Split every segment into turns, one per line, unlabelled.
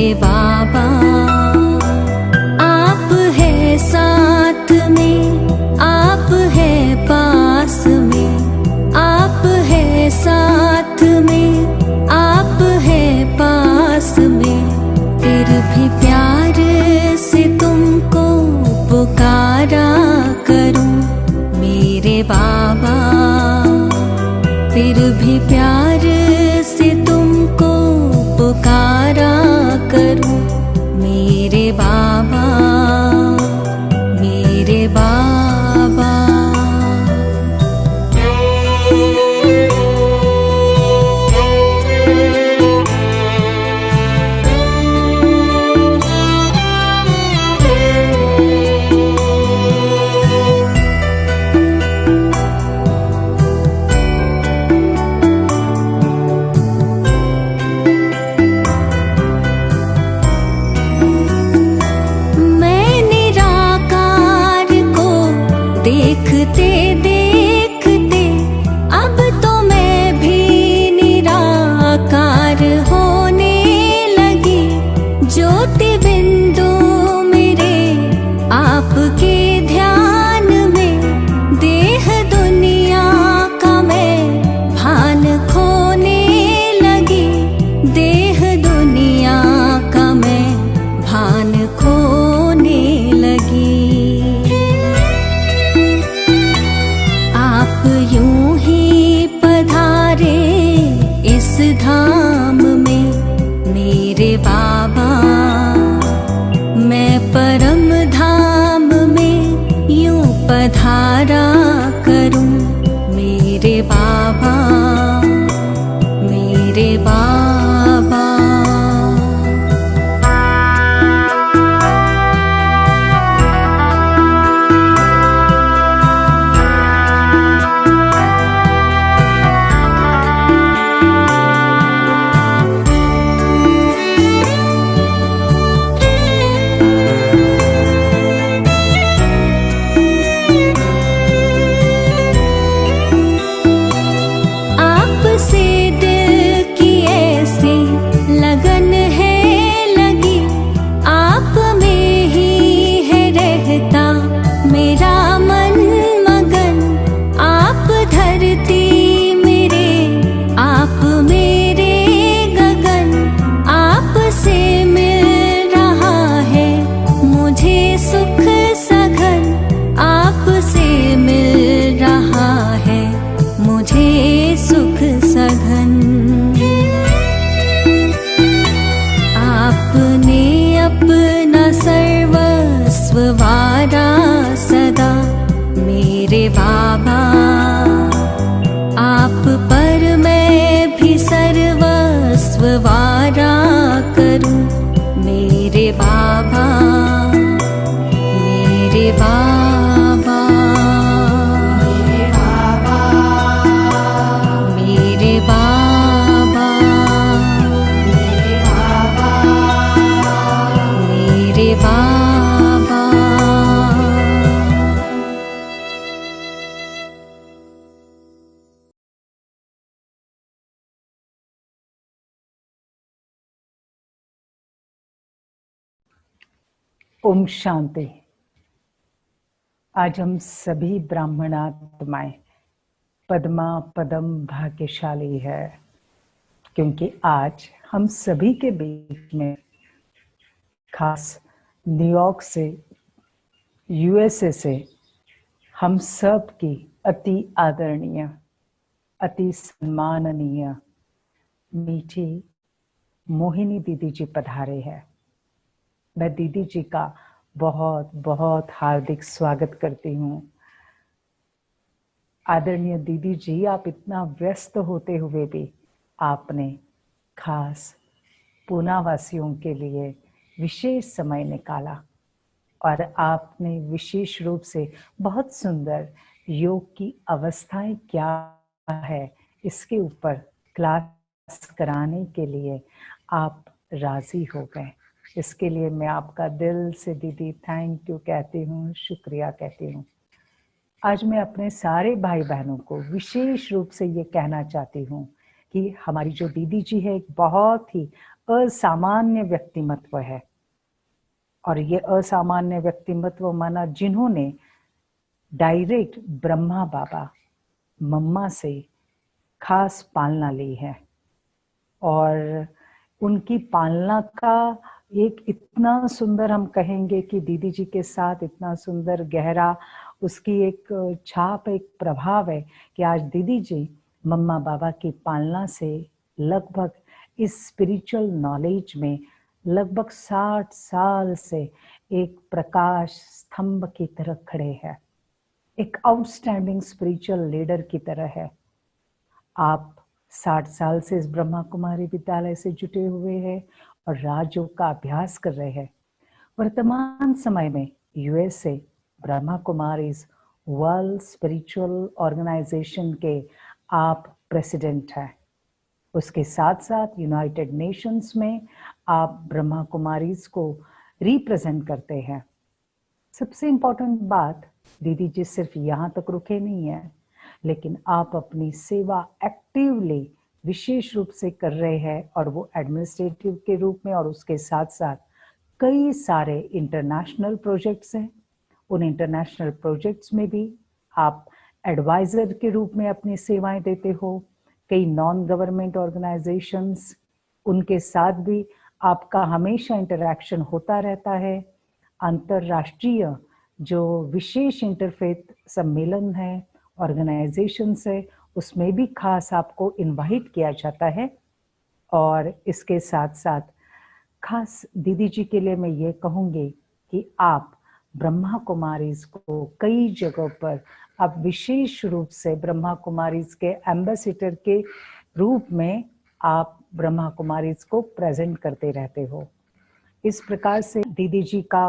मेरे बाबा। आप है साथ में, आप है पास में, आप है साथ में, आप है पास में, फिर भी प्यार से तुमको पुकारा करूं मेरे बाबा। फिर भी प्यार से तुमको पुकारा करूं मेरे बाबा, मेरे बाबा। देखते देखते अब तो मैं भी निराकार होने लगी। ज्योति बिंदु मेरे आपके ध्यान में, देह दुनिया का मैं भान खोने लगी। देह दुनिया का मैं भान खोने लगी। आप यूं ही पधारे इस धाम में मेरे बाबा। मैं परम धाम में यूं पधारा करूं मेरे बाबा, मेरे बाबा। वारा सदा मेरे बाबा। आप पर मैं भी सर्वस्व वारा करूं मेरे बाबा, मेरे बाबा, मेरे बाबा, मेरे बाबा, मेरे बाबा, मेरे बाबा।
ओम शांति। आज हम सभी ब्राह्मणात्माएं पद्मा पदम भाग्यशाली है, क्योंकि आज हम सभी के बीच में खास न्यूयॉर्क से, यूएसए से हम सब की अति आदरणीय, अति सम्माननीय मीठी मोहिनी दीदी जी पधारे हैं। मैं दीदी जी का बहुत बहुत हार्दिक स्वागत करती हूँ। आदरणीय दीदी जी, आप इतना व्यस्त होते हुए भी आपने खास पूना वासियों के लिए विशेष समय निकाला और आपने विशेष रूप से बहुत सुंदर योग की अवस्थाएं क्या है इसके ऊपर क्लास कराने के लिए आप राजी हो गए। इसके लिए मैं आपका दिल से दीदी थैंक यू कहती हूँ, शुक्रिया कहती हूँ। आज मैं अपने सारे भाई बहनों को विशेष रूप से ये कहना चाहती हूँ कि हमारी जो दीदी जी है एक बहुत ही असामान्य व्यक्तिमत्व है। और ये असामान्य व्यक्तिमत्व माना जिन्होंने डायरेक्ट ब्रह्मा बाबा मम्मा से खास पालना ली है, और उनकी पालना का एक इतना सुंदर, हम कहेंगे कि दीदी जी के साथ इतना सुंदर गहरा उसकी एक छाप, एक प्रभाव है कि आज दीदी जी मम्मा बाबा की पालना से लगभग इस स्पिरिचुअल नॉलेज में लगभग 60 साल से एक प्रकाश स्तंभ की तरह खड़े हैं, एक आउटस्टैंडिंग स्पिरिचुअल लीडर की तरह है। आप 60 साल से इस ब्रह्मा कुमारी विद्यालय से जुटे हुए हैं और राजयोग का अभ्यास कर रहे हैं। वर्तमान समय में USA Brahma Kumaris world spiritual organisation के आप प्रेसिडेंट हैं। उसके साथ साथ यूनाइटेड नेशंस में आप ब्रह्मा कुमारीज को रिप्रेजेंट करते हैं। सबसे इम्पोर्टेंट बात, दीदी जी सिर्फ यहाँ तक रुके नहीं है, लेकिन आप अपनी सेवा एक्टिवली विशेष रूप से कर रहे हैं, और वो एडमिनिस्ट्रेटिव के रूप में, और उसके साथ साथ कई सारे इंटरनेशनल प्रोजेक्ट्स हैं। उन इंटरनेशनल प्रोजेक्ट्स में भी आप एडवाइजर के रूप में अपनी सेवाएं देते हो। कई नॉन गवर्नमेंट ऑर्गेनाइजेशंस, उनके साथ भी आपका हमेशा इंटरैक्शन होता रहता है। अंतर्राष्ट्रीय जो विशेष इंटरफेथ सम्मेलन है, ऑर्गेनाइजेशंस है, उसमें भी खास आपको इनवाइट किया जाता है। और इसके साथ साथ खास दीदी जी के लिए मैं ये कहूँगी कि आप ब्रह्मा कुमारीज को कई जगहों पर आप विशेष रूप से ब्रह्मा कुमारीज के एम्बेसडर के रूप में आप ब्रह्मा कुमारीज को प्रेजेंट करते रहते हो। इस प्रकार से दीदी जी का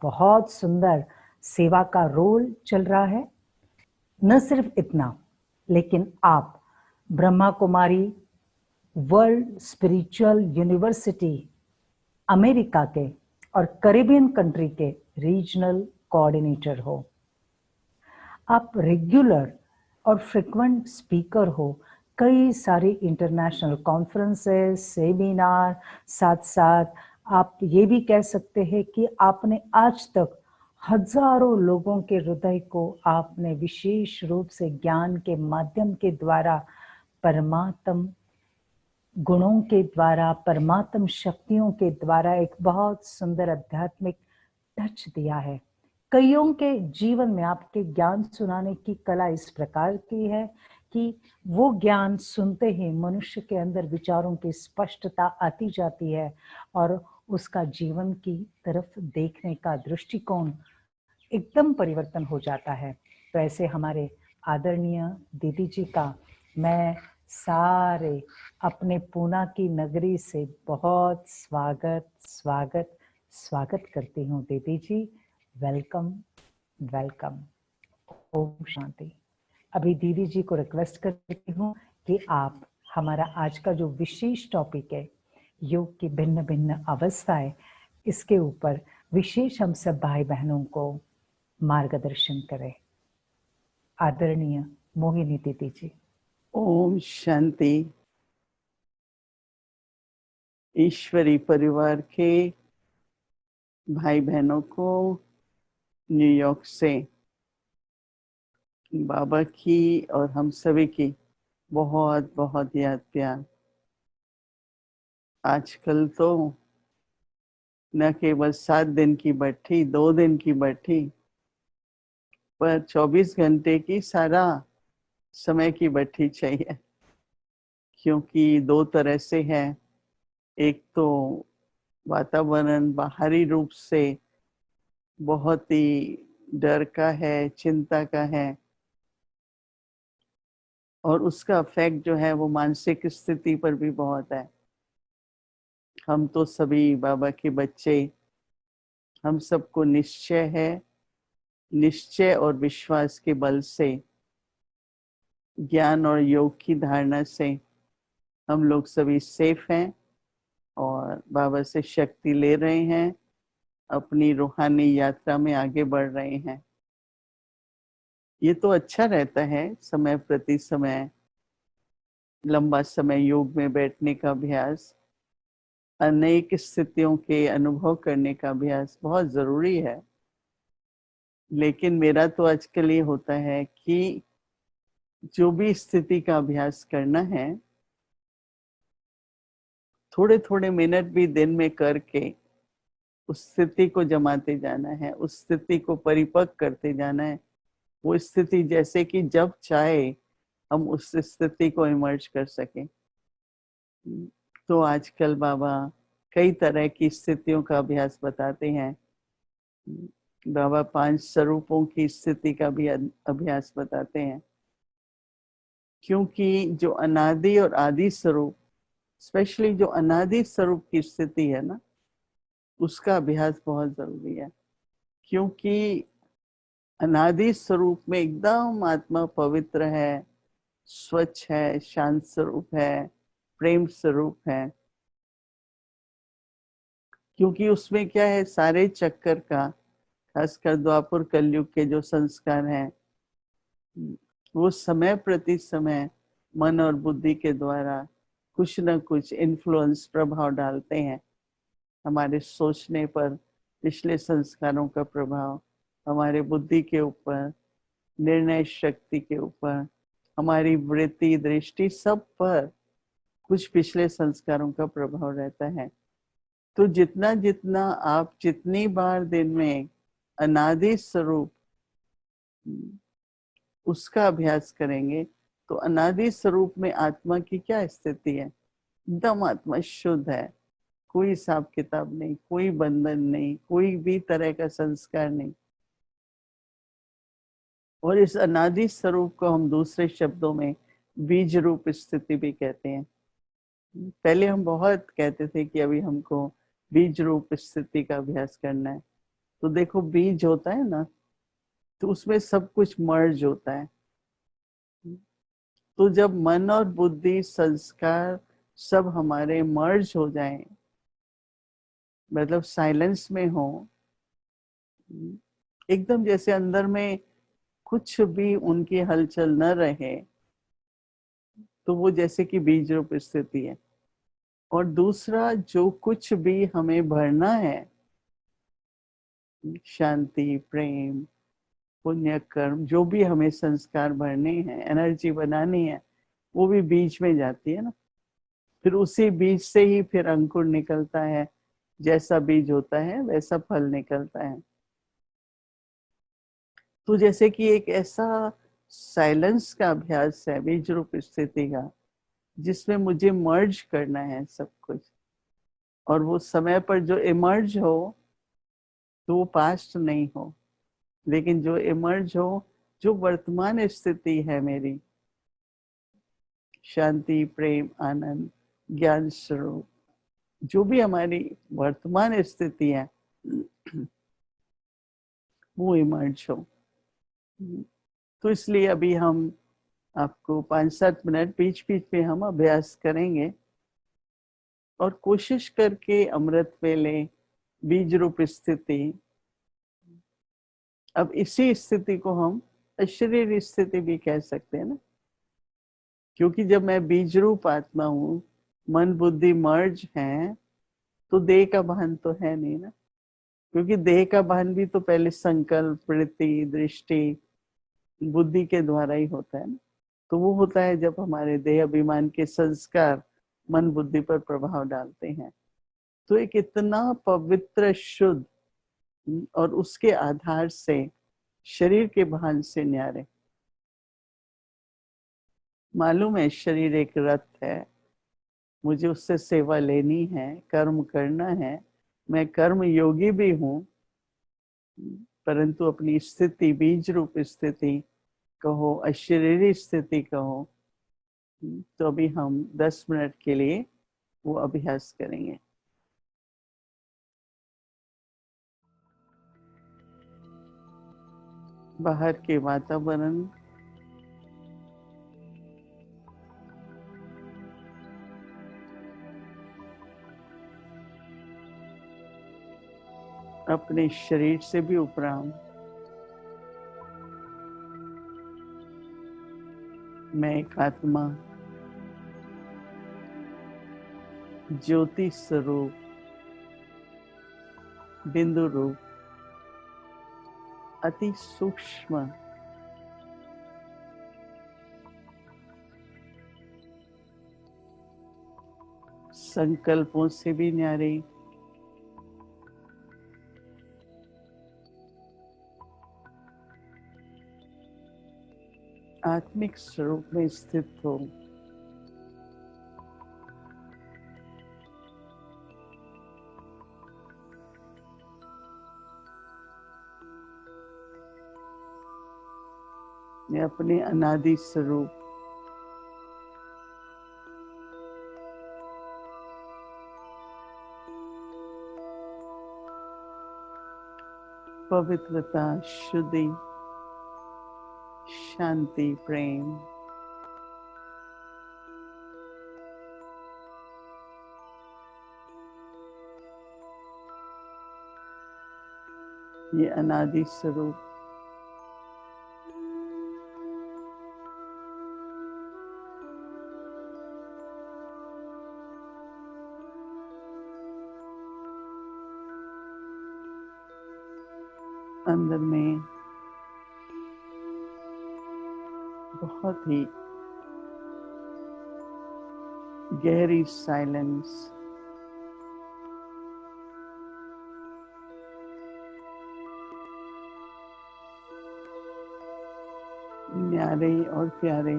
बहुत सुंदर सेवा का रोल चल रहा है। न सिर्फ इतना, लेकिन आप Brahma Kumari world spiritual university America के और कैरिबियन कंट्री के रीजनल कोऑर्डिनेटर हो। आप रेगुलर और फ्रिक्वेंट स्पीकर हो कई सारी इंटरनेशनल कॉन्फ्रेंसेस, सेमिनार, साथ साथ आप ये भी कह सकते हैं कि आपने आज तक हजारों लोगों के हृदय को आपने विशेष रूप से ज्ञान के माध्यम के द्वारा, परमात्म गुणों के द्वारा, परमात्म शक्तियों के द्वारा एक बहुत सुंदर आध्यात्मिक टच दिया है। कईयों के जीवन में आपके ज्ञान सुनाने की कला इस प्रकार की है कि वो ज्ञान सुनते ही मनुष्य के अंदर विचारों की स्पष्टता आती जाती है, और उसका जीवन की तरफ देखने का दृष्टिकोण एकदम परिवर्तन हो जाता है। तो ऐसे हमारे आदरणीय दीदी जी का मैं सारे अपने पूना की नगरी से बहुत स्वागत स्वागत स्वागत करती हूँ। दीदी जी वेलकम वेलकम। ओम शांति। अभी दीदी जी को रिक्वेस्ट करती हूँ कि आप हमारा आज का जो विशेष टॉपिक है, योग की भिन्न भिन्न अवस्थाएं, इसके ऊपर विशेष हम सब भाई बहनों को मार्गदर्शन करें। आदरणीय मोहिनी दीदी जी।
ओम शांति। ईश्वरी परिवार के भाई बहनों को न्यूयॉर्क से बाबा की और हम सभी की बहुत बहुत याद प्यार। आजकल तो न केवल 7 दिन की बैठी, 2 दिन की बैठी, पर 24 घंटे की सारा समय की बैठी चाहिए, क्योंकि 2 तरह से है। एक तो वातावरण बाहरी रूप से बहुत ही डर का है, चिंता का है, और उसका इफेक्ट जो है वो मानसिक स्थिति पर भी बहुत है। हम तो सभी बाबा के बच्चे, हम सबको निश्चय है, निश्चय और विश्वास के बल से, ज्ञान और योग की धारणा से हम लोग सभी सेफ हैं और बाबा से शक्ति ले रहे हैं, अपनी रूहानी यात्रा में आगे बढ़ रहे हैं। ये तो अच्छा रहता है, समय प्रति समय लंबा समय योग में बैठने का अभ्यास, अनेक स्थितियों के अनुभव करने का अभ्यास बहुत जरूरी है। लेकिन मेरा तो आजकल ये होता है कि जो भी स्थिति का अभ्यास करना है, थोड़े थोड़े मिनट भी दिन में करके उस स्थिति को जमाते जाना है, उस स्थिति को परिपक्व करते जाना है। वो स्थिति जैसे कि जब चाहे हम उस स्थिति को इमर्ज कर सकें। तो आजकल बाबा कई तरह की स्थितियों का अभ्यास बताते हैं। बाबा 5 स्वरूपों की स्थिति का भी अभ्यास बताते हैं, क्योंकि जो अनादि और आदि स्वरूप, स्पेशली जो अनादि स्वरूप की स्थिति है ना, उसका अभ्यास बहुत जरूरी है। क्योंकि अनादि स्वरूप में एकदम आत्मा पवित्र है, स्वच्छ है, शांत स्वरूप है, प्रेम स्वरूप है। क्योंकि उसमें क्या है, सारे चक्कर का, खासकर द्वापर कलयुग के जो संस्कार हैं, वो समय प्रति समय मन और बुद्धि के द्वारा कुछ न कुछ इन्फ्लुएंस, प्रभाव डालते हैं। हमारे सोचने पर पिछले संस्कारों का प्रभाव, हमारे बुद्धि के ऊपर, निर्णय शक्ति के ऊपर, हमारी वृत्ति, दृष्टि, सब पर कुछ पिछले संस्कारों का प्रभाव रहता है। तो जितना जितना आप जितनी बार दिन में अनादि स्वरूप उसका अभ्यास करेंगे, तो अनादि स्वरूप में आत्मा की क्या स्थिति है? एकदम आत्मा शुद्ध है, कोई हिसाब किताब नहीं, कोई बंधन नहीं, कोई भी तरह का संस्कार नहीं। और इस अनादि स्वरूप को हम दूसरे शब्दों में बीज रूप स्थिति भी कहते हैं। पहले हम बहुत कहते थे कि अभी हमको बीज रूप स्थिति का अभ्यास करना है। तो देखो, बीज होता है ना, तो उसमें सब कुछ मर्ज होता है। तो जब मन और बुद्धि, संस्कार सब हमारे मर्ज हो जाएं, मतलब साइलेंस में हो, एकदम जैसे अंदर में कुछ भी उनकी हलचल न रहे, तो वो जैसे कि बीज रूप स्थिति है। और दूसरा, जो कुछ भी हमें भरना है, शांति, प्रेम, पुण्य कर्म, जो भी हमें संस्कार भरने हैं, एनर्जी बनानी है, वो भी बीज में जाती है ना। फिर उसी बीज से ही फिर अंकुर निकलता है, जैसा बीज होता है वैसा फल निकलता है। तो जैसे कि एक ऐसा साइलेंस का अभ्यास है बीज रूप स्थिति का, जिसमें मुझे मर्ज करना है सब कुछ। और वो समय पर जो इमर्ज हो, तो वो पास्ट नहीं हो, लेकिन जो इमर्ज हो, जो वर्तमान स्थिति है मेरी, शांति, प्रेम, आनंद, ज्ञान स्वरूप, जो भी हमारी वर्तमान स्थिति है, वो इमर्ज हो। तो इसलिए अभी हम आपको 5-7 मिनट बीच बीच में हम अभ्यास करेंगे, और कोशिश करके अमृत वेले, बीज रूप स्थिति, अब इसी स्थिति को हम अशरीर स्थिति भी कह सकते हैं ना। क्योंकि जब मैं बीज रूप आत्मा हूँ, मन बुद्धि मर्ज हैं, तो देह का भान तो है नहीं ना। क्योंकि देह का भान भी तो पहले संकल्प, वृत्ति, दृष्टि, बुद्धि के द्वारा ही होता है ना। तो वो होता है जब हमारे देह अभिमान के संस्कार मन बुद्धि पर प्रभाव डालते हैं। तो एक इतना पवित्र, शुद्ध और उसके आधार से शरीर के भान से न्यारे। मालूम है शरीर एक रथ है, मुझे उससे सेवा लेनी है, कर्म करना है, मैं कर्म योगी भी हूँ। परंतु अपनी स्थिति, बीज रूप स्थिति कहो, अशरीरी स्थिति कहो, तो अभी हम 10 मिनट के लिए वो अभ्यास करेंगे। बाहर के वातावरण, अपने शरीर से भी उपराम, मैं एक आत्मा, ज्योति स्वरूप, बिंदु रूप, अति सूक्ष्म संकल्पों से भी न्यारे, आत्मिक स्वरूप में स्थित हो। मैं अपने अनादि स्वरूप पवित्रता, शुद्धि, शांति, प्रेम, ये अनादि स्वरूप अंदर में बहुत ही गहरी साइलेंस, न्यारे और प्यारे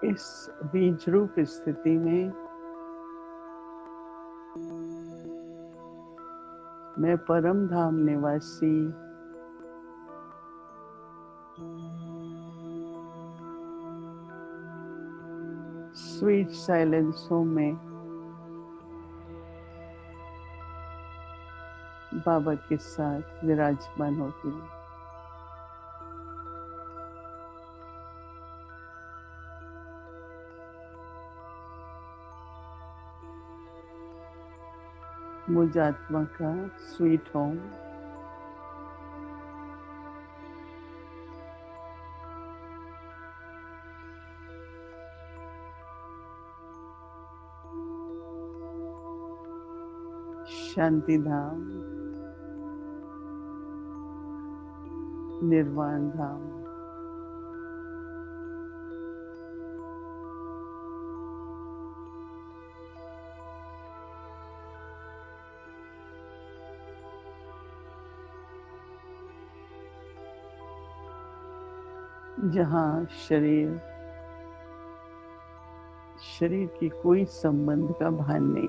इस बीज रूप स्थिति में मैं परम धाम निवासी स्वीट साइलेंसों में बाबा के साथ विराजमान होती हूँ। मुझ आत्मा का स्वीट होम शांति धाम, निर्वाण धाम, जहाँ शरीर की कोई संबंध का भान नहीं।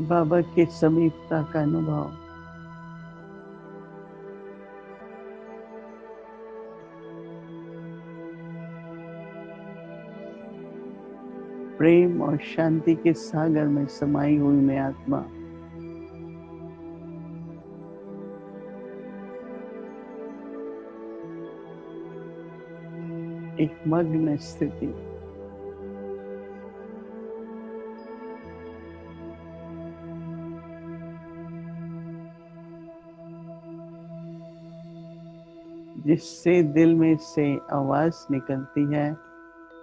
बाबा के समीपता का अनुभव, प्रेम और शांति के सागर में समाई हुई मैं आत्मा एक मग्न स्थिति, जिससे दिल में से आवाज निकलती है,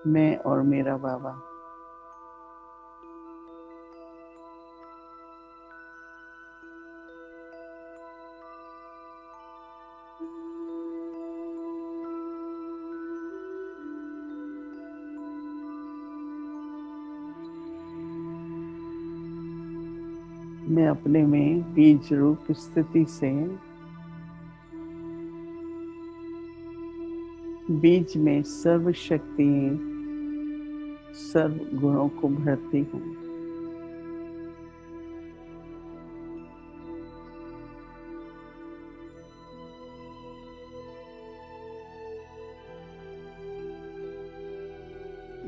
मैं और मेरा बाबा। मैं अपने में बीज रूप स्थिति से बीज में सर्व शक्ति, सर्व गुणों को भरती हूँ।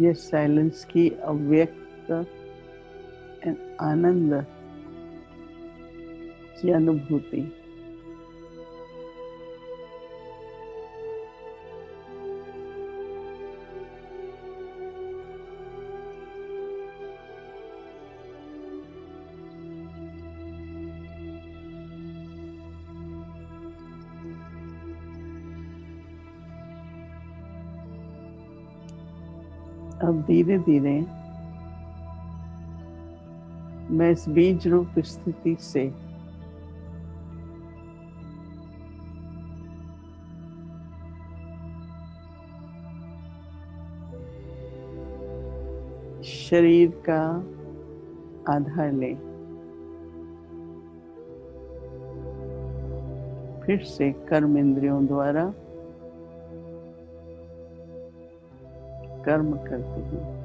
ये साइलेंस की अव्यक्त एंड आनंद की अनुभूति। अब धीरे धीरे मैं इस बीज रूप स्थिति से शरीर का आधार ले फिर से कर्म इंद्रियों द्वारा कर्म करते हैं।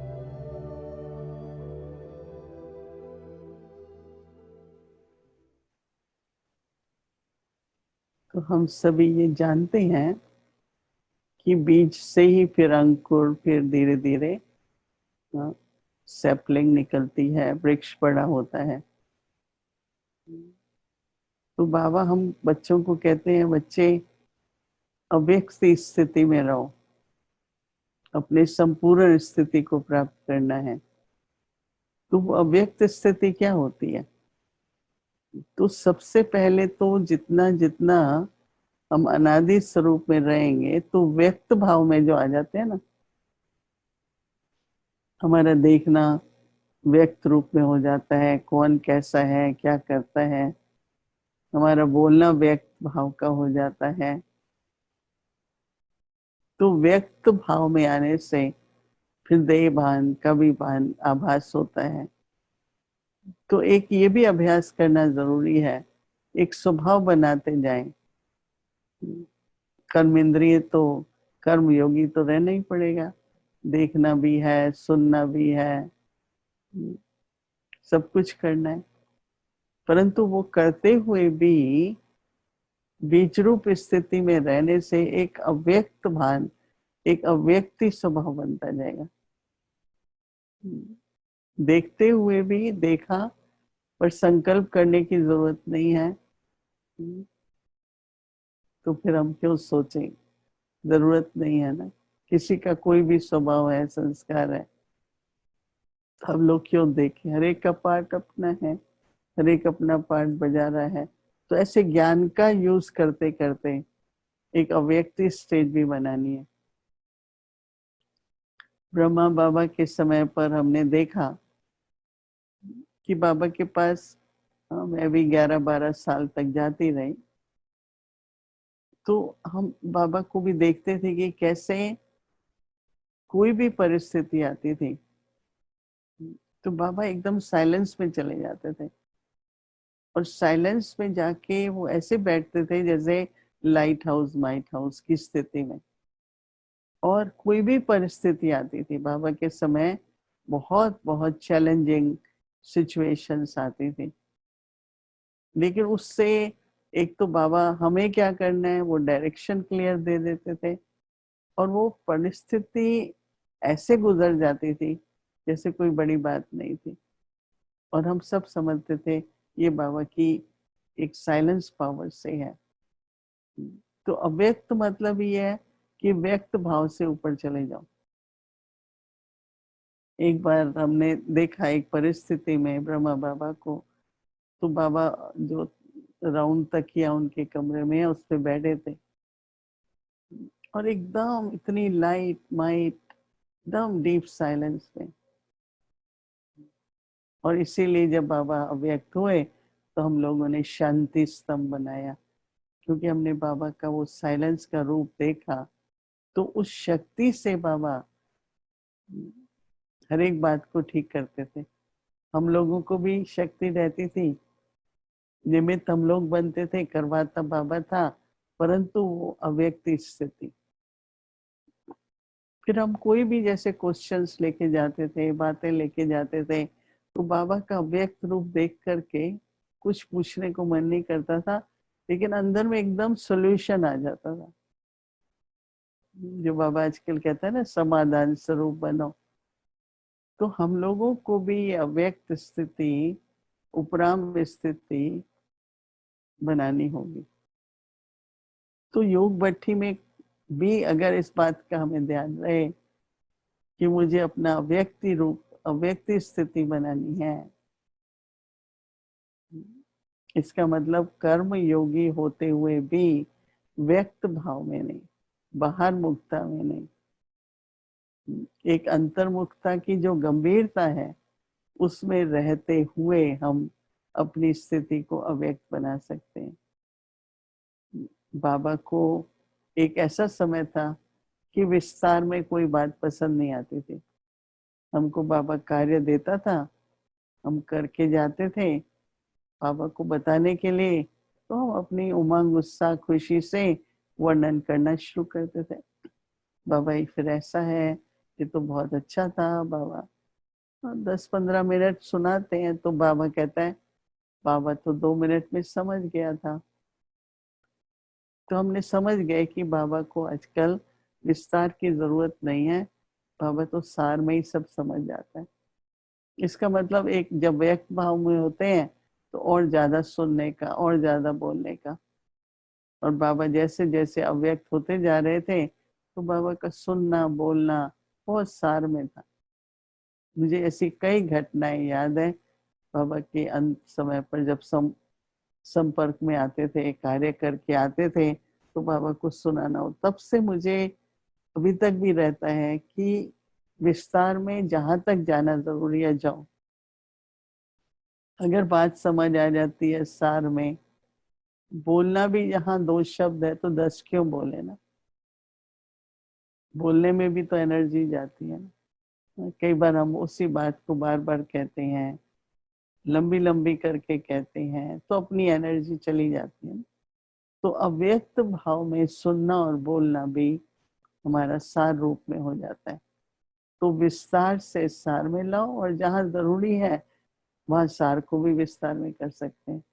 तो हम सभी ये जानते हैं कि बीज से ही फिर अंकुर, फिर धीरे धीरे सैपलिंग निकलती है, वृक्ष बड़ा होता है। तो बाबा हम बच्चों को कहते हैं, बच्चे अव्यक्त स्थिति में रहो, अपने संपूर्ण स्थिति को प्राप्त करना है। तो वो अव्यक्त स्थिति क्या होती है? तो सबसे पहले तो जितना जितना हम अनादि स्वरूप में रहेंगे तो व्यक्त भाव में जो आ जाते हैं ना, हमारा देखना व्यक्त रूप में हो जाता है, कौन कैसा है, क्या करता है, हमारा बोलना व्यक्त भाव का हो जाता है। तो व्यक्त भाव में आने से फिर देह भान, कवि भान, आभास होता है। तो एक ये भी अभ्यास करना जरूरी है, एक स्वभाव बनाते जाएं। कर्म इंद्रिय तो कर्म योगी तो रहना ही पड़ेगा, देखना भी है, सुनना भी है, सब कुछ करना है। परंतु वो करते हुए भी बीज रूप स्थिति में रहने से एक अव्यक्त भान, एक अव्यक्ति स्वभाव बनता जाएगा। देखते हुए भी देखा, पर संकल्प करने की जरूरत नहीं है। तो फिर हम क्यों सोचें, जरूरत नहीं है ना। किसी का कोई भी स्वभाव है, संस्कार है, हम लोग क्यों देखें? हर एक का पार्ट अपना है, हर एक अपना पार्ट बजा रहा है। तो ऐसे ज्ञान का यूज करते करते एक अव्यक्ति स्टेज भी बनानी है। ब्रह्मा बाबा के समय पर हमने देखा कि बाबा के पास मैं भी 11-12 साल तक जाती रही। तो हम बाबा को भी देखते थे कि कैसे कोई भी परिस्थिति आती थी तो बाबा एकदम साइलेंस में चले जाते थे, और साइलेंस में जाके वो ऐसे बैठते थे जैसे लाइट हाउस माइट हाउस की स्थिति में। और कोई भी परिस्थिति आती थी बाबा के समय, बहुत बहुत चैलेंजिंग सिचुएशंस आती थी, लेकिन उससे एक तो बाबा हमें क्या करना है वो डायरेक्शन क्लियर दे देते थे, और वो परिस्थिति ऐसे गुजर जाती थी जैसे कोई बड़ी बात नहीं थी। और हम सब समझते थे ये बाबा की एक साइलेंस पावर से है। तो अव्यक्त मतलब ये है कि व्यक्त भाव से ऊपर चले जाओ। एक बार हमने देखा एक परिस्थिति में ब्रह्मा बाबा को, तो बाबा जो राउंड तकिया उनके कमरे में है उस पे बैठे थे, और एकदम इतनी लाइट माइट, एकदम डीप साइलेंस में। और इसीलिए जब बाबा अव्यक्त हुए तो हम लोगों ने शांति स्तंभ बनाया, क्योंकि हमने बाबा का वो साइलेंस का रूप देखा। तो उस शक्ति से बाबा हर एक बात को ठीक करते थे। हम लोगों को भी शक्ति रहती थी, निमित्त हम लोग बनते थे, करवाता बाबा था, परंतु वो अव्यक्त स्थिति। फिर हम कोई भी जैसे क्वेश्चंस लेके जाते थे, बातें लेके जाते थे, तो बाबा का अव्यक्त रूप देख करके कुछ पूछने को मन नहीं करता था, लेकिन अंदर में एकदम सॉल्यूशन आ जाता था। जो बाबा आजकल कहता है ना, समाधान स्वरूप बनो। तो हम लोगों को भी ये अव्यक्त स्थिति, उपराम स्थिति बनानी होगी। तो योग भट्ठी में भी अगर इस बात का हमें ध्यान रहे कि मुझे अपना अव्यक्ति रूप, अव्यक्ति स्थिति बनानी है, इसका मतलब कर्म योगी होते हुए भी व्यक्त भाव में नहीं, बाहर मुक्ता में नहीं, एक अंतर्मुखता की जो गंभीरता है उसमें रहते हुए हम अपनी स्थिति को अव्यक्त बना सकते हैं। बाबा को एक ऐसा समय था कि विस्तार में कोई बात पसंद नहीं आती थी। हमको बाबा कार्य देता था, हम करके जाते थे बाबा को बताने के लिए, तो हम अपनी उमंग, उत्साह, खुशी से वर्णन करना शुरू करते थे। बाबा ये फिर ऐसा है, ये तो बहुत अच्छा था बाबा। 10-15 मिनट सुनाते हैं तो बाबा कहता है, बाबा तो 2 मिनट में समझ गया था। तो हमने समझ गए कि बाबा को आजकल विस्तार की जरूरत नहीं है, बाबा तो सार में ही सब समझ जाता है। इसका मतलब एक जब व्यक्त भाव में होते हैं तो और ज्यादा सुनने का, और ज्यादा बोलने का। और बाबा जैसे जैसे अव्यक्त होते जा रहे थे तो बाबा का सुनना, बोलना बहुत सार में था। मुझे ऐसी कई घटनाएं याद है बाबा के अंत समय पर, जब संपर्क में आते थे, कार्य करके आते थे तो बाबा को सुनाना हो। तब से मुझे अभी तक भी रहता है कि विस्तार में जहां तक जाना जरूरी है जाओ। अगर बात समझ आ जाती है सार में, बोलना भी जहाँ 2 शब्द है तो 10 क्यों बोले ना, बोलने में भी तो एनर्जी जाती है ना। कई बार हम उसी बात को बार बार कहते हैं, लंबी लंबी करके कहते हैं, तो अपनी एनर्जी चली जाती है। तो अव्यक्त भाव में सुनना और बोलना भी हमारा सार रूप में हो जाता है। तो विस्तार से सार में लाओ, और जहाँ जरूरी है वहां सार को भी विस्तार में कर सकते हैं।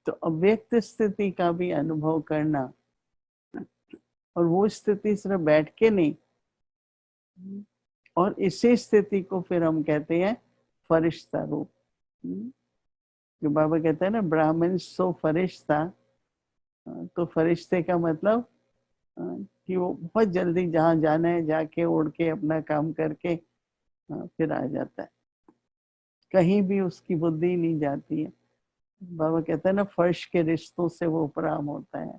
तो अव्यक्त स्थिति का भी अनुभव करना, और वो स्थिति सिर्फ बैठ के नहीं, और इसी स्थिति को फिर हम कहते हैं फरिश्ता रूप। जो बाबा कहते हैं ना, ब्राह्मण सो फरिश्ता, तो फरिश्ते का मतलब कि वो बहुत जल्दी जहाँ जाना है जाके उड़ के अपना काम करके फिर आ जाता है, कहीं भी उसकी बुद्धि नहीं जाती है। बाबा कहते हैं ना, फर्श के रिश्तों से वो उपराम होता है,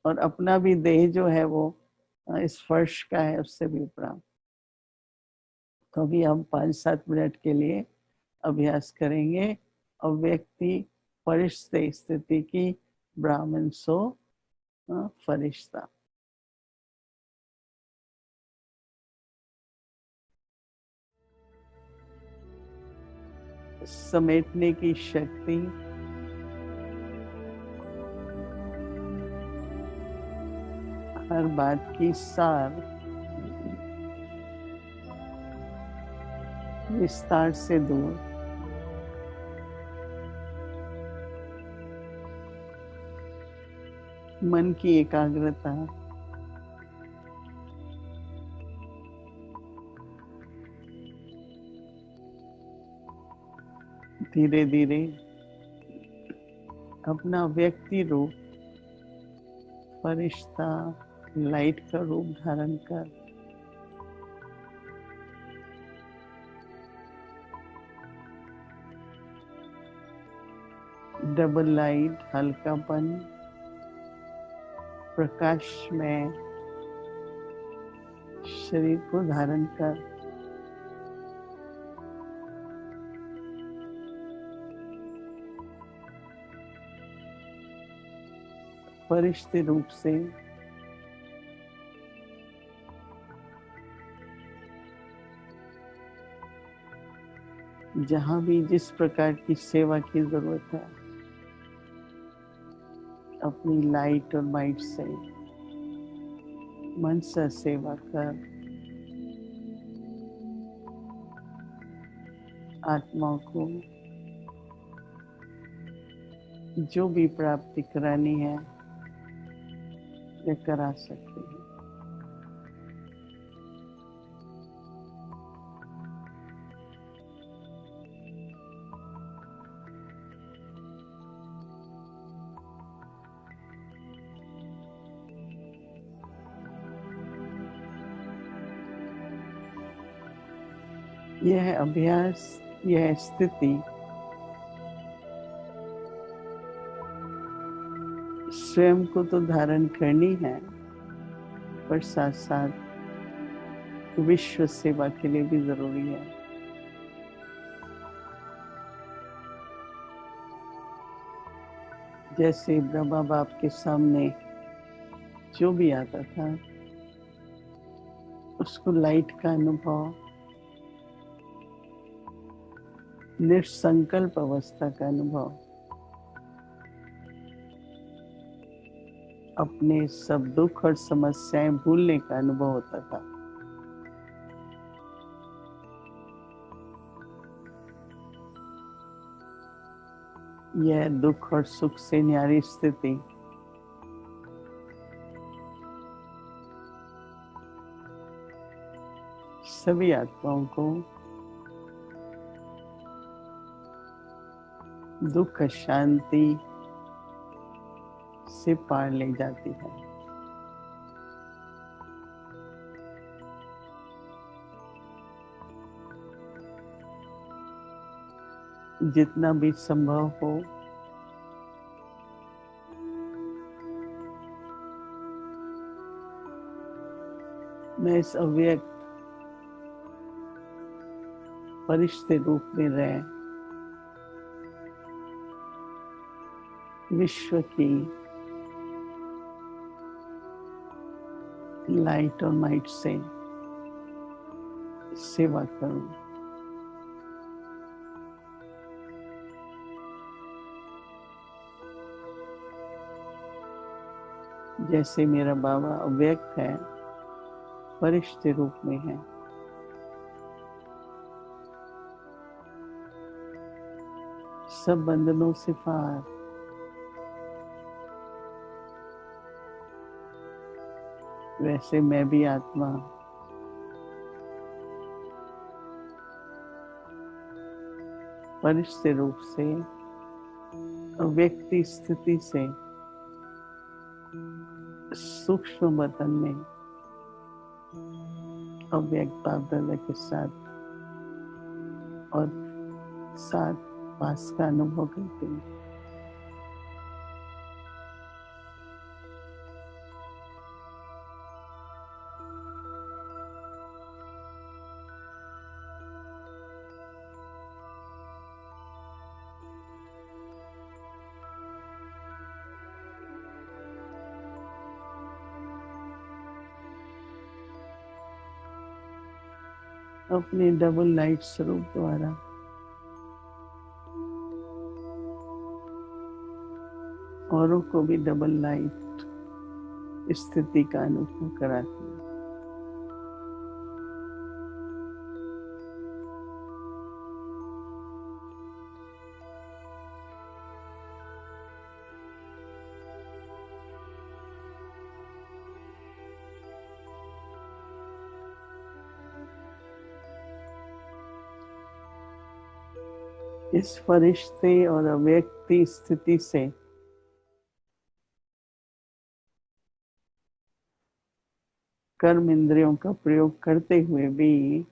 और अपना भी देह जो है वो इस फर्श का है, उससे भी उपराम। तो अभी हम 5-7 मिनट के लिए अभ्यास करेंगे अव्यक्ति फरिश्ते स्थिति की, ब्राह्मण सो फरिश्ता। समेटने की शक्ति, हर बात की सार, विस्तार से दूर, मन की एकाग्रता, धीरे धीरे अपना व्यक्ति रूप, फरिश्ता, लाइट का रूप धारण कर डबल लाइट, हल्कापन, प्रकाश में शरीर को धारण कर फरिश्ते रूप से जहां भी जिस प्रकार की सेवा की जरूरत है, अपनी लाइट और माइट से मन से सेवा कर, आत्मा को जो भी प्राप्ति करानी है ये करा सकते हैं। यह अभ्यास, यह स्थिति स्वयं को तो धारण करनी है, पर साथ साथ विश्व सेवा के लिए भी जरूरी है। जैसे ब्रह्मा बाप के सामने जो भी आता था उसको लाइट का अनुभव, निसंकल्प अवस्था का अनुभव, अपने सब दुख और समस्याएं भूलने का अनुभव होता था। यह दुख और सुख से न्यारी स्थिति सभी आत्माओं को दुख शांति से पार ले जाती है। जितना भी संभव हो मैं इस अव्यक्त परिष्ठित रूप में रह विश्व की लाइट और माइट से सेवा करूं। जैसे मेरा बाबा अव्यक्त है, परिष्ठित रूप में है, सब बंधनों से पार, वैसे मैं भी आत्मा परिष्ठित रूप से अव्यक्ति स्थिति से सूक्ष्म वतन में अव्यक्त बाप दादा के साथ और साथ पास का अनुभव करते हैं। अपने डबल लाइट स्वरूप द्वारा औरों को भी डबल लाइट स्थिति का अनुभव कराती है। इस फरिश्ते और अव्यक्ति स्थिति से कर्म इंद्रियों का प्रयोग करते हुए भी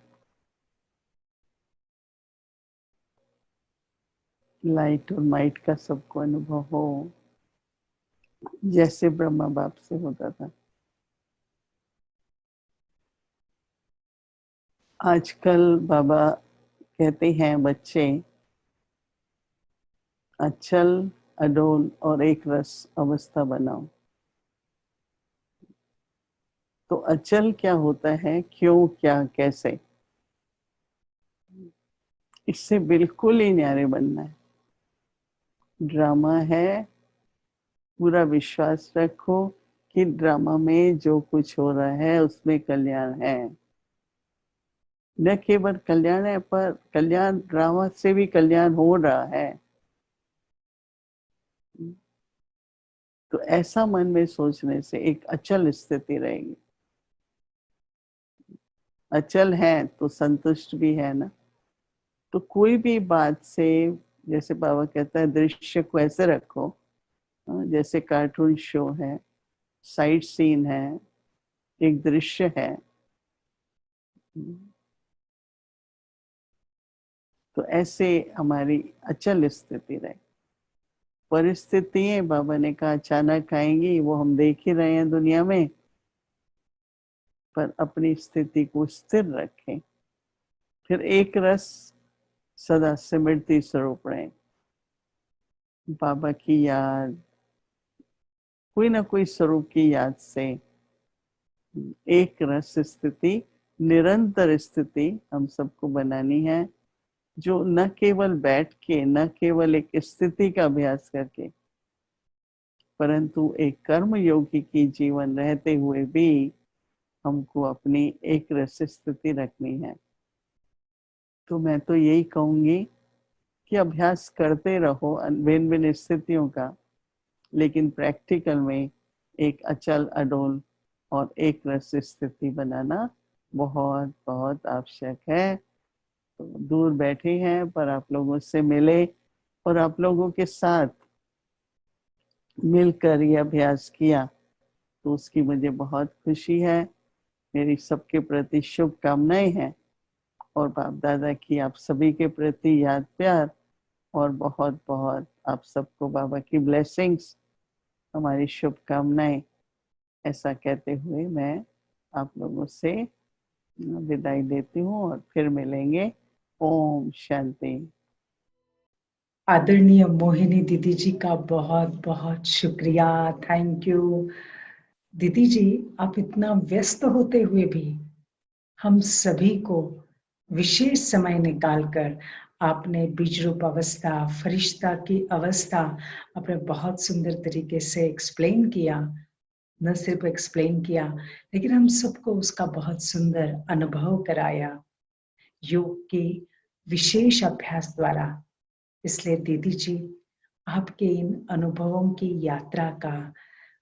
लाइट और माइट का सबको अनुभव हो, जैसे ब्रह्मा बाप से होता था। आजकल बाबा कहते हैं बच्चे अचल, अडोल और एक रस अवस्था बनाओ। तो अचल क्या होता है, क्यों, क्या, कैसे, इससे बिल्कुल ही न्यारे बनना है। ड्रामा है, पूरा विश्वास रखो कि ड्रामा में जो कुछ हो रहा है उसमें कल्याण है। न केवल कल्याण है, पर कल्याण ड्रामा से भी कल्याण हो रहा है। तो ऐसा मन में सोचने से एक अचल स्थिति रहेगी। अचल है तो संतुष्ट भी है ना। तो कोई भी बात से, जैसे बाबा कहता है दृश्य को ऐसे रखो जैसे कार्टून शो है, साइड सीन है, एक दृश्य है, तो ऐसे हमारी अचल स्थिति रहे। परिस्थितियां बाबा ने कहा अचानक आएंगी, वो हम देख ही रहे हैं दुनिया में, पर अपनी स्थिति को स्थिर रखें। फिर एक रस सदा सिमरती स्वरूप रहे। बाबा की याद, कोई ना कोई स्वरूप की याद से एक रस स्थिति, निरंतर स्थिति हम सबको बनानी है, जो न केवल बैठ के, न केवल एक स्थिति का अभ्यास करके, परंतु एक कर्म योगी की जीवन रहते हुए भी हमको अपनी एक रस स्थिति रखनी है। तो मैं तो यही कहूंगी कि अभ्यास करते रहो भिन्न भिन्न स्थितियों का, लेकिन प्रैक्टिकल में एक अचल अडोल और एक रस स्थिति बनाना बहुत बहुत आवश्यक है। तो दूर बैठे हैं पर आप लोगों से मिले और आप लोगों के साथ मिलकर ये अभ्यास किया, तो उसकी मुझे बहुत खुशी है। मेरी सबके प्रति शुभकामनाएं हैं और बाप दादा की आप सभी के प्रति याद प्यार और बहुत बहुत आप सबको बाबा की ब्लेसिंग्स, हमारी शुभकामनाएं। ऐसा कहते हुए मैं आप लोगों से विदाई देती हूँ और फिर मिलेंगे। ओम शांति।
आदरणीय मोहिनी दीदी जी का बहुत बहुत शुक्रिया, थैंक यू। दीदी जी, आप इतना व्यस्त होते हुए भी हम सभी को विशेष समय निकालकर आपने बीज रूप अवस्था, फरिश्ता की अवस्था आपने बहुत सुंदर तरीके से एक्सप्लेन किया। न सिर्फ एक्सप्लेन किया, लेकिन हम सबको उसका बहुत सुंदर अनुभव कराया योग के विशेष अभ्यास द्वारा। इसलिए दीदी जी, आपके इन अनुभवों की यात्रा का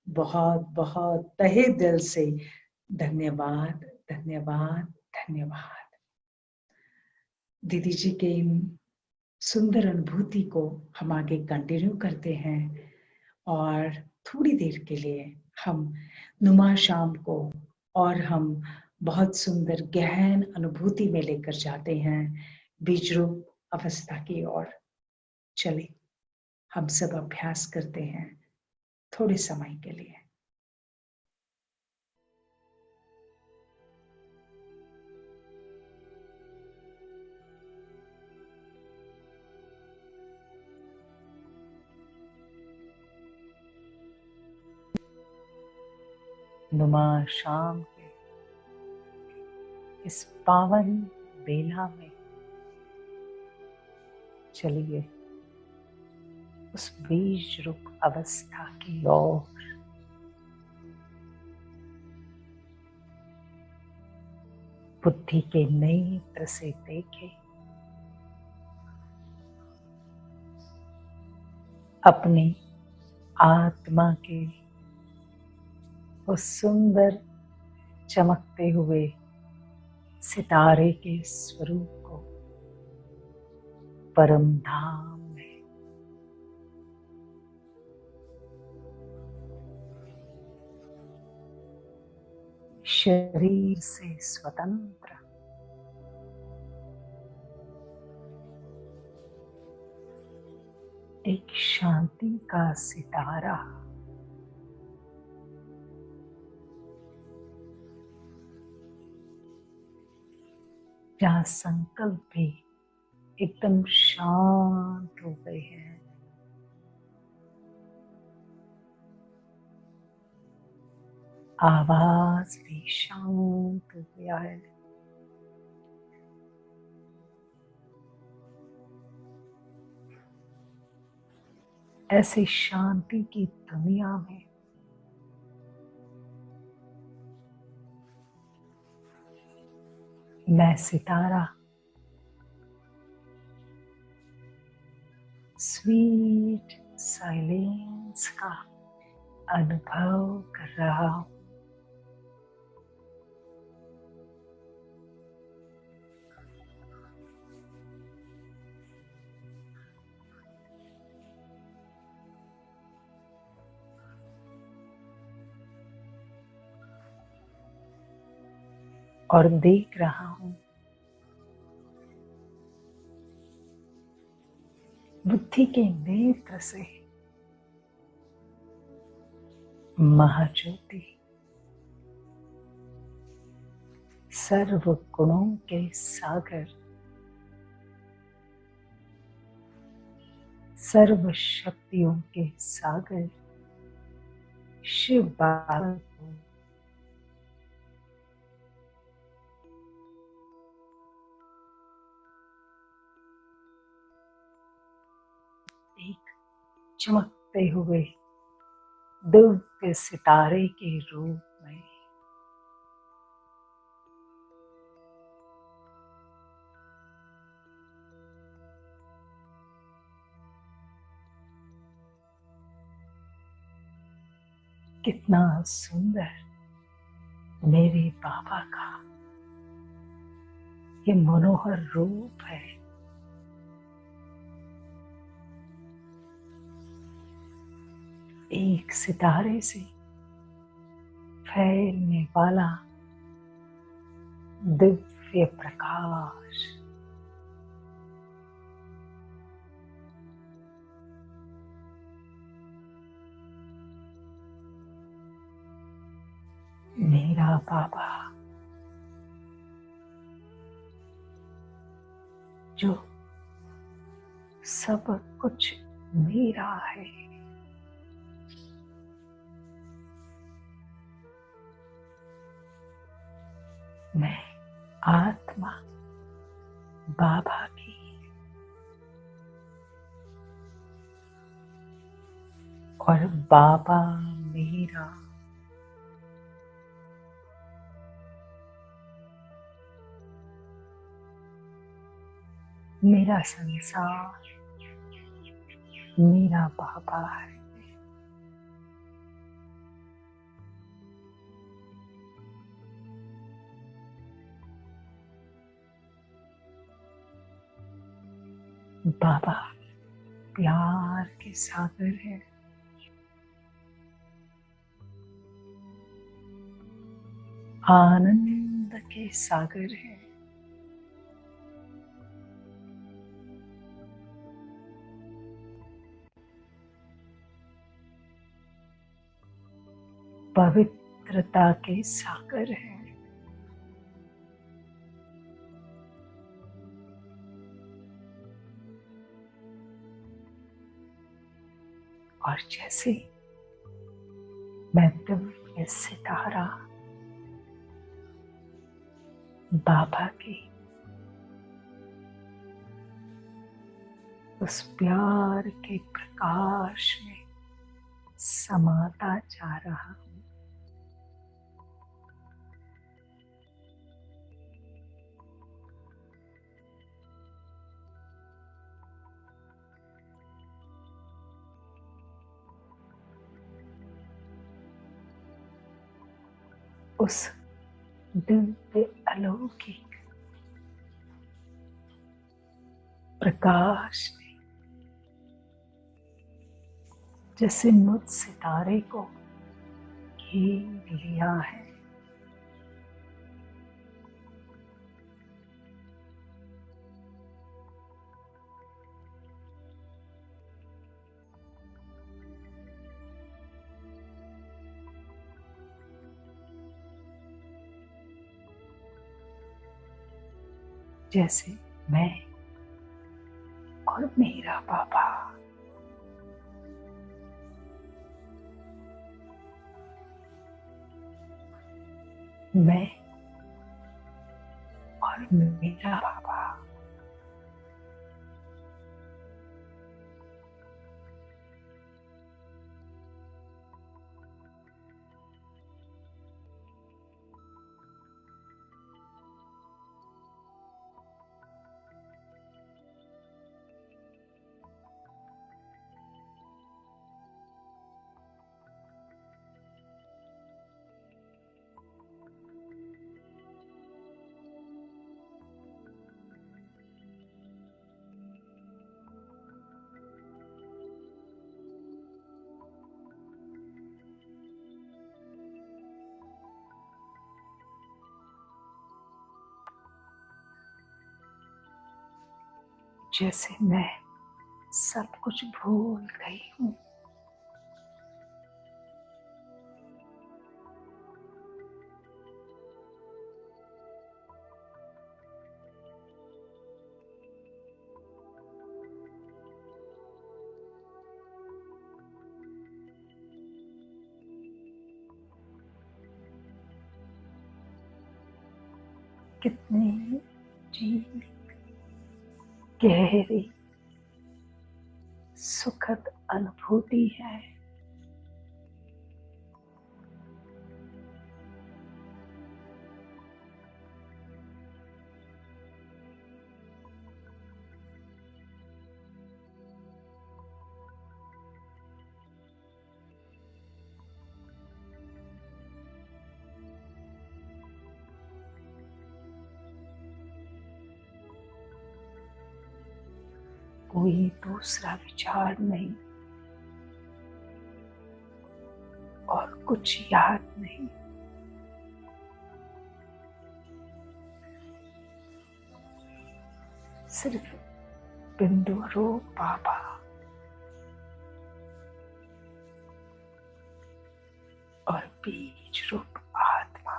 बहुत बहुत तहे दिल से धन्यवाद, धन्यवाद, धन्यवाद। दीदी जी के इन सुंदर अनुभूति को हम आगे कंटिन्यू करते हैं और थोड़ी देर के लिए हम नुमा शाम को और हम बहुत सुंदर गहन अनुभूति में लेकर जाते हैं बीज रूप अवस्था की ओर। चलिए हम सब अभ्यास करते हैं थोड़े समय के लिए। नुमा शाम के इस पावन बेला में चलिए उस बीज रूप अवस्था की ओर बुद्धि के नेत्र से देखें। अपनी आत्मा के उस सुंदर चमकते हुए सितारे के स्वरूप को परम धाम में शरीर से स्वतंत्र एक शांति का सितारा जहाँ संकल्प भी एकदम शांत हो गए हैं। आवाज भी शांत हो गया है। ऐसी शांति की दुनिया में मैं सितारा स्वीट साइलेंस का अनुभव कर रहा हूं। और देख रहा हूं बुद्धि के नेत्र से महाज्योति सर्व गुणों के सागर, सर्व शक्तियों के सागर शिव बाबा को एक चमकते हुए दिव्य सितारे के रूप में कितना सुंदर मेरे बाबा का ये मनोहर रूप है। एक सितारे से फैलने वाला दिव्य प्रकाश मेरा बाबा जो सब कुछ मेरा है, मैं आत्मा बाबा की और बाबा मेरा। मेरा संसार मेरा बाबा है। बाबा प्यार के सागर है, आनंद के सागर है, पवित्रता के सागर है, और जैसे मैं दिव्य सितारा बाबा की उस प्यार के प्रकाश में समाता जा रहा हूं, उस दिव्य अलौकिक प्रकाश ने जैसे मुझ सितारे को घेर लिया है, जैसे मैं और मेरा बाबा मैं और मेरा बाबा जैसे मैं सब कुछ भूल गई हूँ। कितनी डीप, गहरी, सुखद अनुभूति है। कोई दूसरा विचार नहीं और कुछ याद नहीं। सिर्फ बिंदु रूप बाबा और बीज रूप आत्मा।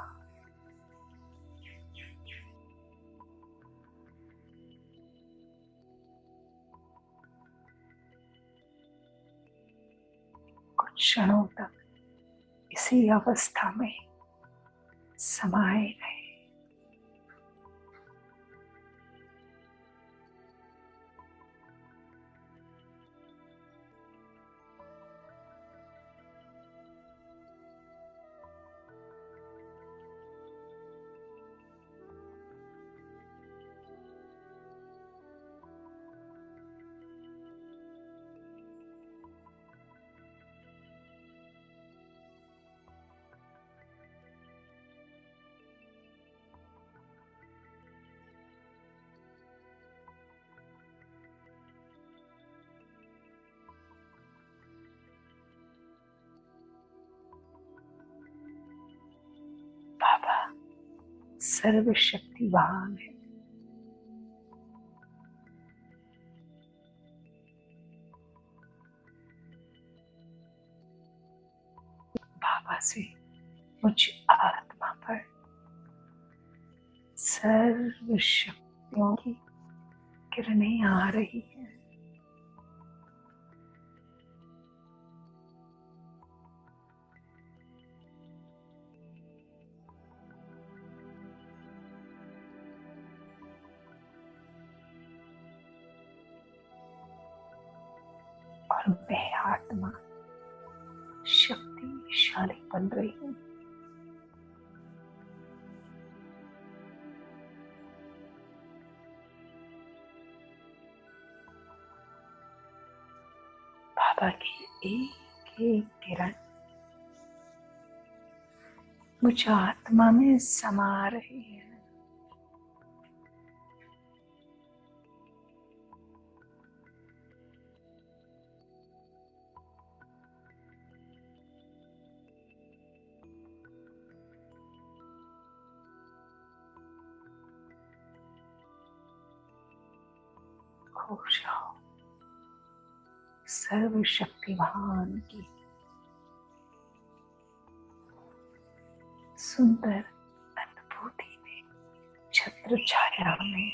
कुछ क्षणों तक इसी अवस्था में समाये रहे। बाबा सर्वशक्तिवान है। बाबा से मुझ आत्मा पर सर्व शक्तियों की किरणें आ रही हैं। और मैं आत्मा शक्तिशाली बन रही हूँ। बाबा की एक एक किरण मुझ आत्मा में समा रही है। खो जाओ सर्वशक्तिवान की सुंदर अनुभूति में, छत्र छाया में।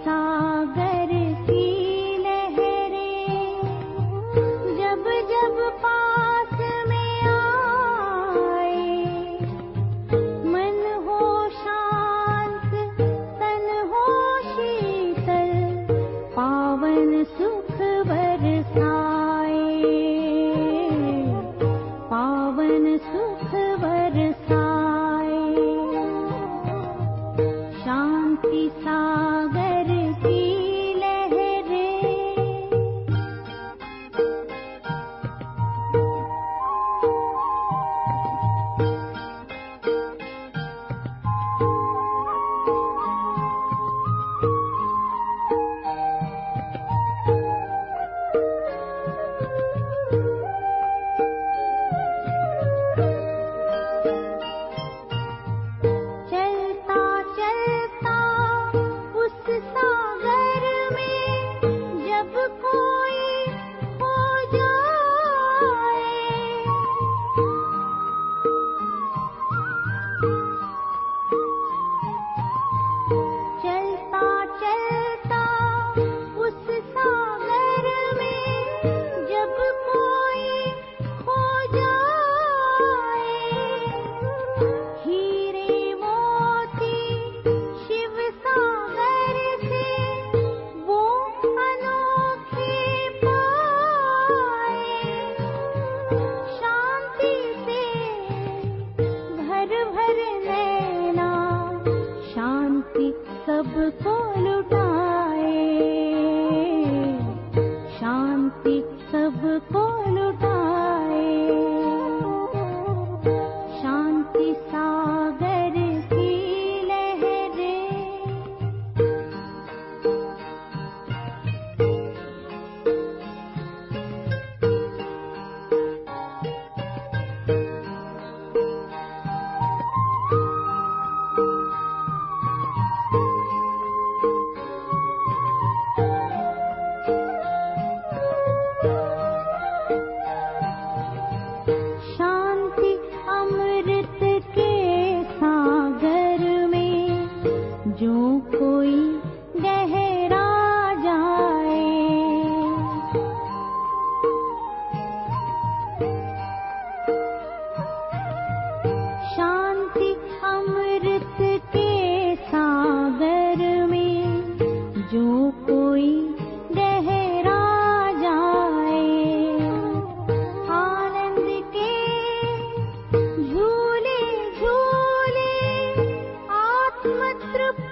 सागर की लहरें जब जब पास में आए, मन हो शांत तन हो शीतल, पावन सुख बरसाए, पावन सुख बरसाए। शांति सागर की लहरें चलता चलता उस सागर में जब कोई खो जाए, चलता चलता उस सागर में जब कोई खो जाए, हीरे मोती शिव सागर से वो अनोखे पाए, शांति से भर भर नैना शांति सबको लुटाए, शांति सबको लुटाए। शांति सागर की लहरें शांति अमृत के सागर में जो कोई गहरा जाए, शांति अमृत के सागर में जो कोई गहरा जाए, आनंद के झूले झूले आत्म तृप्ति